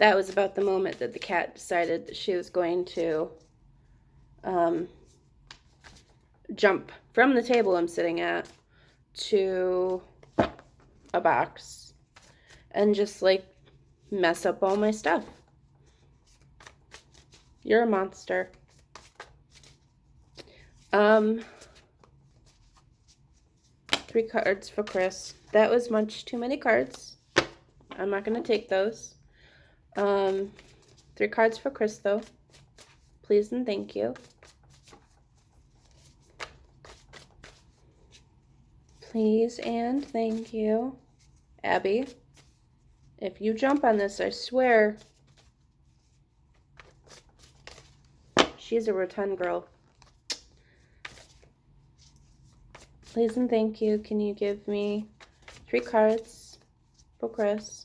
that was about the moment that the cat decided that she was going to jump from the table I'm sitting at to a box and just like mess up all my stuff. You're a monster. 3 cards for Chris. That was much too many cards. I'm not going to take those. 3 cards for Chris, though. Please and thank you. Please and thank you. Abby, if you jump on this, I swear. She's a rotund girl. Please and thank you. Can you give me 3 cards for Chris?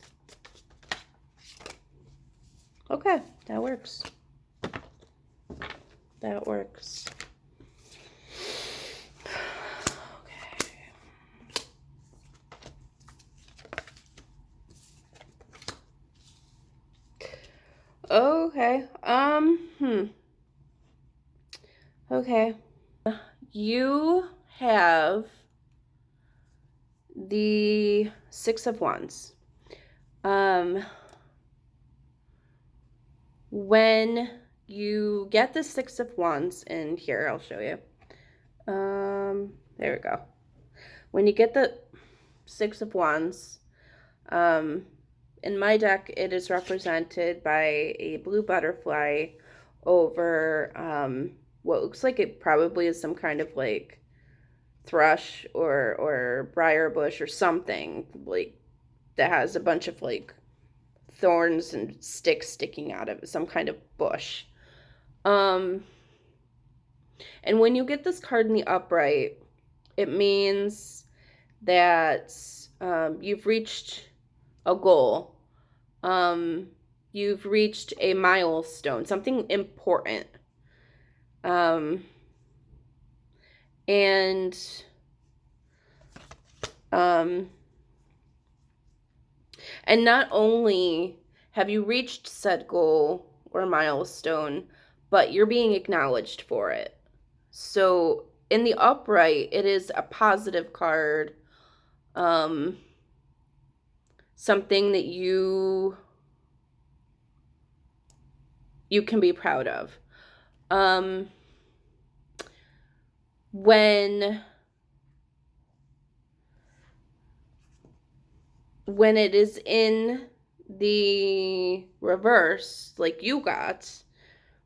Okay, that works. That works. Okay. Okay. You have the 6 of Wands. When you get the 6 of Wands in here, I'll show you. There we go. When you get the 6 of Wands, in my deck, it is represented by a blue butterfly over what looks like it probably is some kind of like thrush or briar bush or something like that has a bunch of like thorns and sticks sticking out of it, some kind of bush. And when you get this card in the upright, it means that you've reached a goal. You've reached a milestone, something important. And not only have you reached said goal or milestone, but you're being acknowledged for it. So in the upright, it is a positive card. Something that you can be proud of. When it is in the reverse, like you got,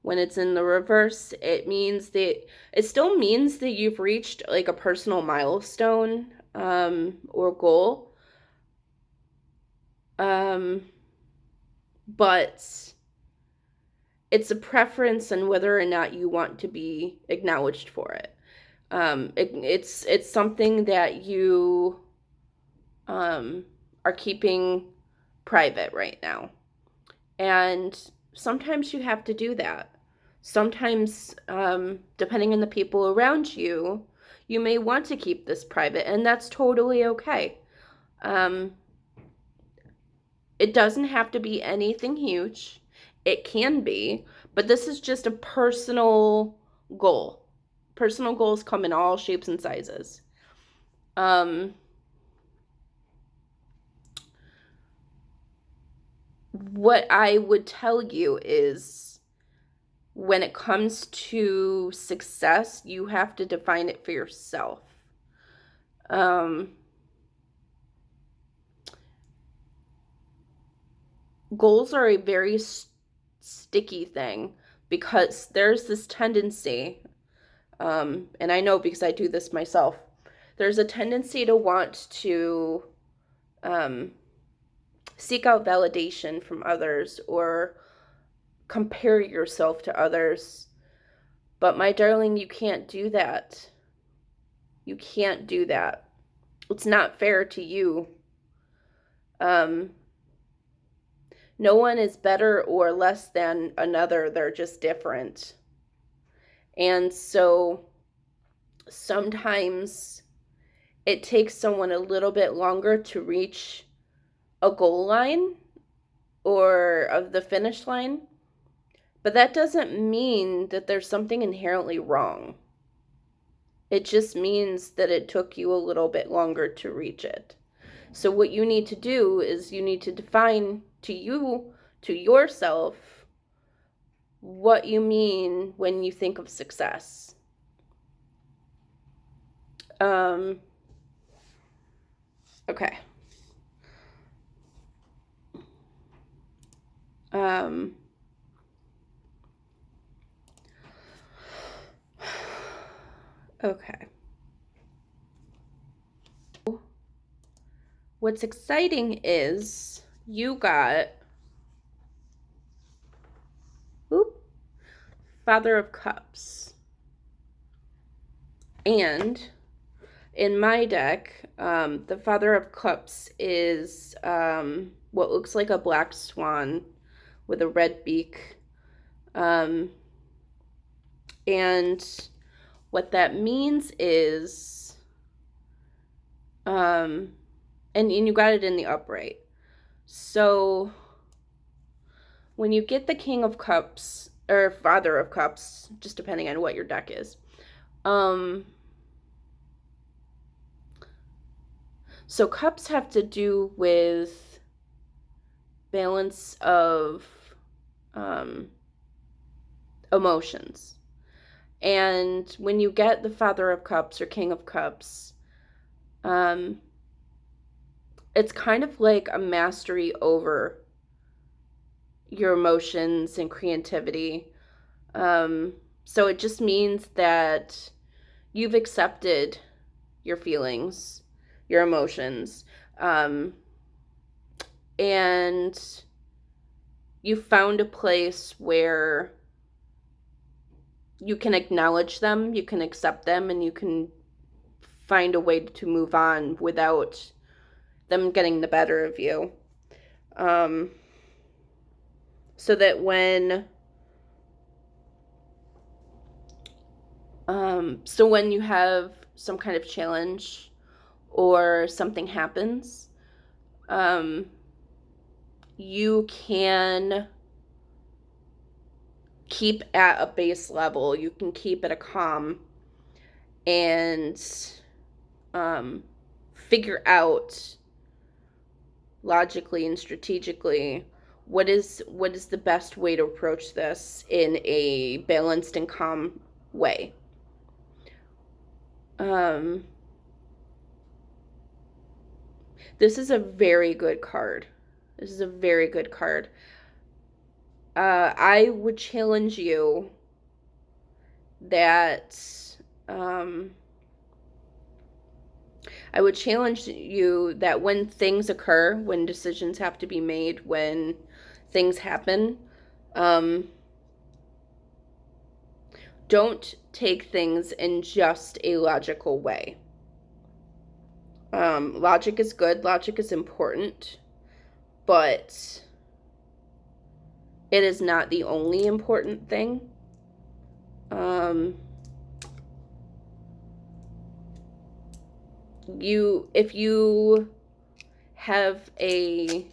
when it's in the reverse, it still means that you've reached like a personal milestone or goal. But it's a preference on whether or not you want to be acknowledged for it. It's something that you are keeping private right now. And sometimes you have to do that. Sometimes, depending on the people around you, you may want to keep this private, and that's totally okay. It doesn't have to be anything huge. It can be, but this is just a personal goal. Personal goals come in all shapes and sizes. What I would tell you is when it comes to success, you have to define it for yourself. Goals are a very sticky thing because there's this tendency, and I know because I do this myself, there's a tendency to want to seek out validation from others or compare yourself to others. But my darling, you can't do that. You can't do that. It's not fair to you. No one is better or less than another. They're just different. And so sometimes it takes someone a little bit longer to reach a goal line or of the finish line, but that doesn't mean that there's something inherently wrong. It just means that it took you a little bit longer to reach it. So what you need to do is you need to define to yourself, what you mean when you think of success. Okay. Okay. What's exciting is you got Father of Cups. And in my deck, the Father of Cups is what looks like a black swan with a red beak. And what that means is, and you got it in the upright. So when you get the King of Cups, or Father of Cups, just depending on what your deck is, so cups have to do with balance of emotions. And when you get the Father of Cups or King of Cups, it's kind of like a mastery over your emotions and creativity. So it just means that you've accepted your feelings, your emotions, and you found a place where you can acknowledge them, you can accept them, and you can find a way to move on without them getting the better of you. So that when you have some kind of challenge or something happens, you can keep at a base level. You can keep at a calm and figure out logically and strategically what is the best way to approach this in a balanced and calm way. This is a very good card. This is a very good card. I would challenge you that when things occur, when decisions have to be made, when things happen, don't take things in just a logical way. Logic is good, logic is important, but it is not the only important thing. If you have a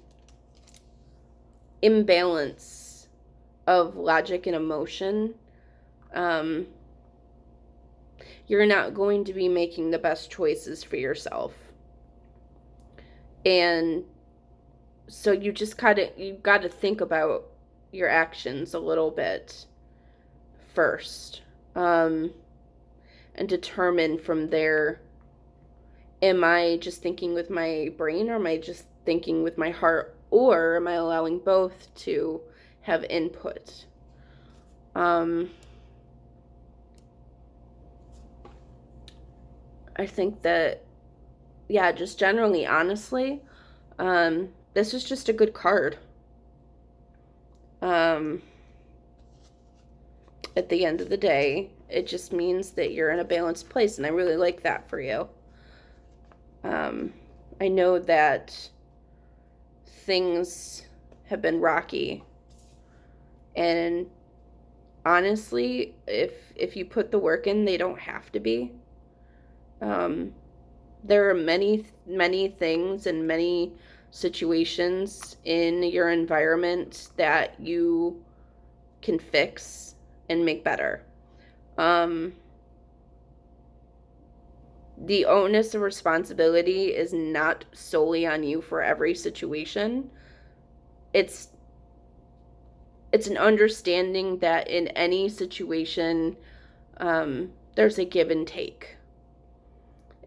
imbalance of logic and emotion, you're not going to be making the best choices for yourself. And so you got to think about your actions a little bit first, and determine from there, am I just thinking with my brain, or am I just thinking with my heart, or am I allowing both to have input? I think that, yeah, just generally, honestly, this is just a good card. At the end of the day, it just means that you're in a balanced place, and I really like that for you. I know that things have been rocky, and honestly, if you put the work in, they don't have to be. There are many things and many situations in your environment that you can fix and make better. The onus of responsibility is not solely on you for every situation. It's an understanding that in any situation, there's a give and take.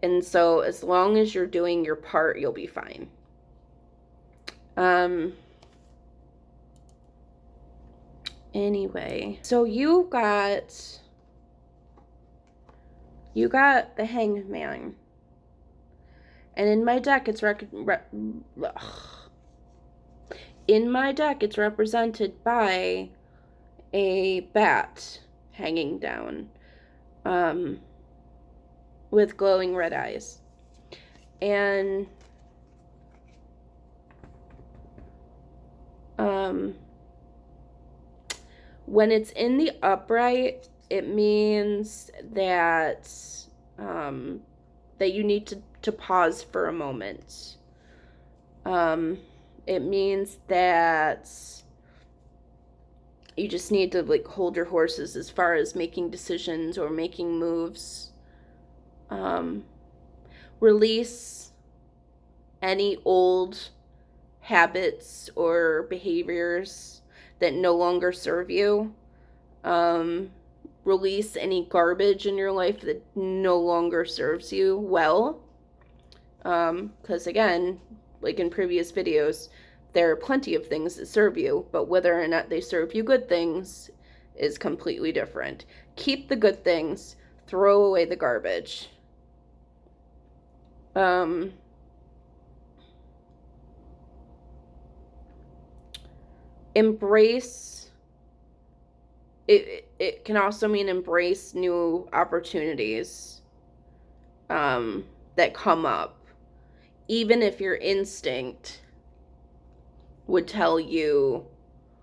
And so as long as you're doing your part, you'll be fine. Anyway, so you got the Hangman. And in my deck it's represented by a bat hanging down, with glowing red eyes. And when it's in the upright, it means that that you need to pause for a moment. It means that you just need to like hold your horses as far as making decisions or making moves. Release any old habits or behaviors that no longer serve you. Release any garbage in your life that no longer serves you well. Because again, like in previous videos, there are plenty of things that serve you, but whether or not they serve you good things is completely different. Keep the good things, throw away the garbage. Embrace, it can also mean embrace new opportunities that come up, even if your instinct would tell you,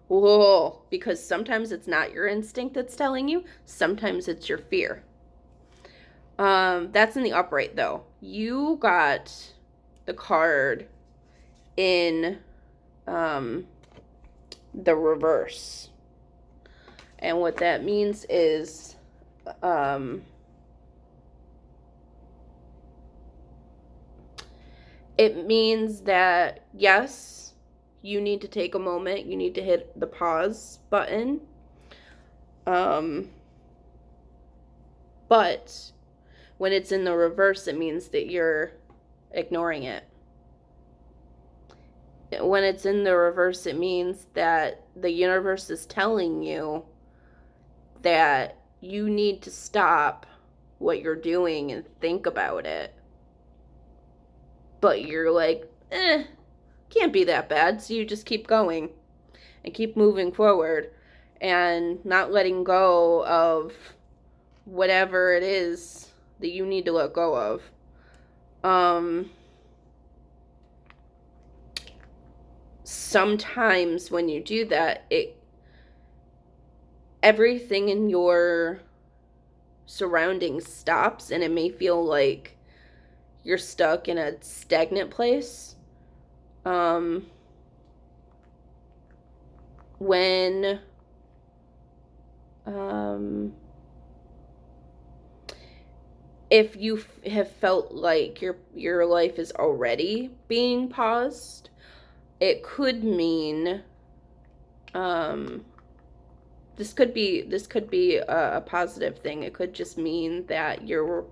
whoa, because sometimes it's not your instinct that's telling you, sometimes it's your fear. That's in the upright though. You got the card in the reverse. And what that means is it means that yes, you need to take a moment, you need to hit the pause button. But when it's in the reverse, it means that you're ignoring it. When it's in the reverse, it means that the universe is telling you that you need to stop what you're doing and think about it. But you're like, can't be that bad. So you just keep going and keep moving forward and not letting go of whatever it is that you need to let go of. Sometimes when you do that, everything in your surroundings stops, and it may feel like you're stuck in a stagnant place. When if you have felt like your life is already being paused, it could mean this could be a positive thing. It could just mean that you're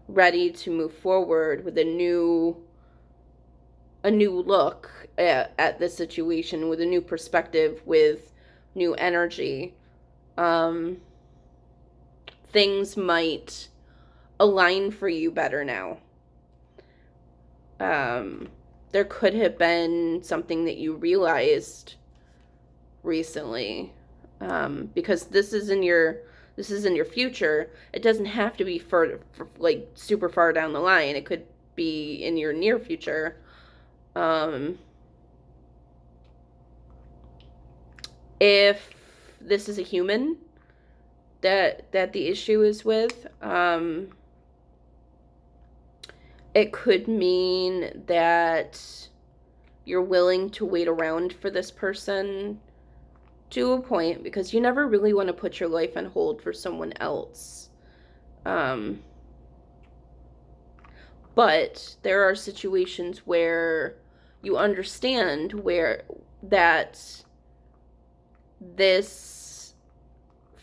ready to move forward with a new look at the situation, with a new perspective, with new energy. Things might align for you better now. There could have been something that you realized recently, because this is in your future. It doesn't have to be for like super far down the line. It could be in your near future. If this is a human that the issue is with, it could mean that you're willing to wait around for this person to a point, because you never really want to put your life on hold for someone else. But there are situations where you understand where that this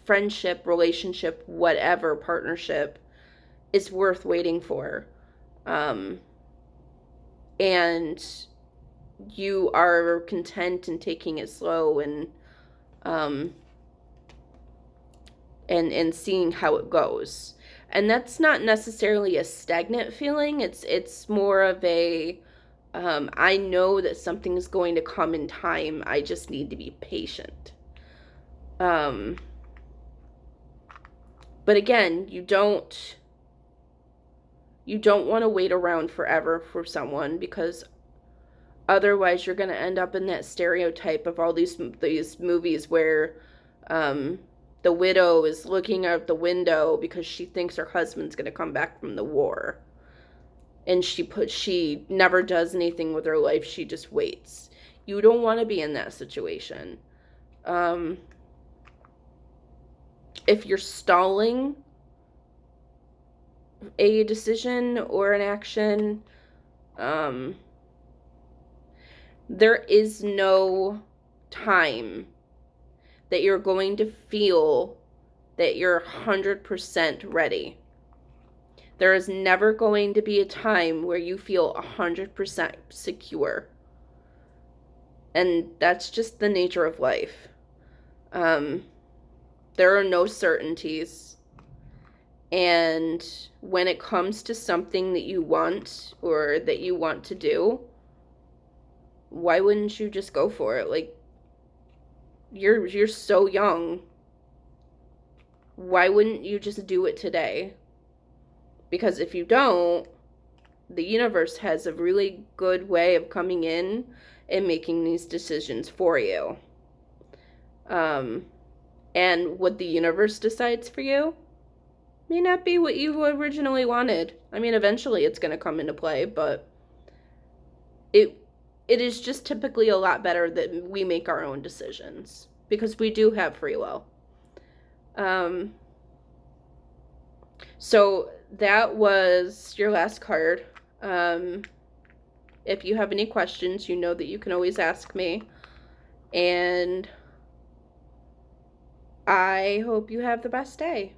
friendship, relationship, whatever, partnership is worth waiting for. And you are content in taking it slow and seeing how it goes. And that's not necessarily a stagnant feeling. It's more of a I know that something is going to come in time. I just need to be patient. But again, you don't want to wait around forever for someone, because otherwise you're going to end up in that stereotype of all these movies where the widow is looking out the window because she thinks her husband's going to come back from the war. And she never does anything with her life. She just waits. You don't want to be in that situation. If you're stalling a decision or an action, there is no time that you're going to feel that you're 100% ready. There is never going to be a time where you feel 100% secure. And that's just the nature of life. There are no certainties. And when it comes to something that you want or that you want to do, why wouldn't you just go for it? Like, you're so young. Why wouldn't you just do it today? Because if you don't, the universe has a really good way of coming in and making these decisions for you. And what the universe decides for you may not be what you originally wanted. I mean, eventually it's going to come into play, but it is just typically a lot better that we make our own decisions, because we do have free will. So that was your last card. If you have any questions, you know that you can always ask me. And I hope you have the best day.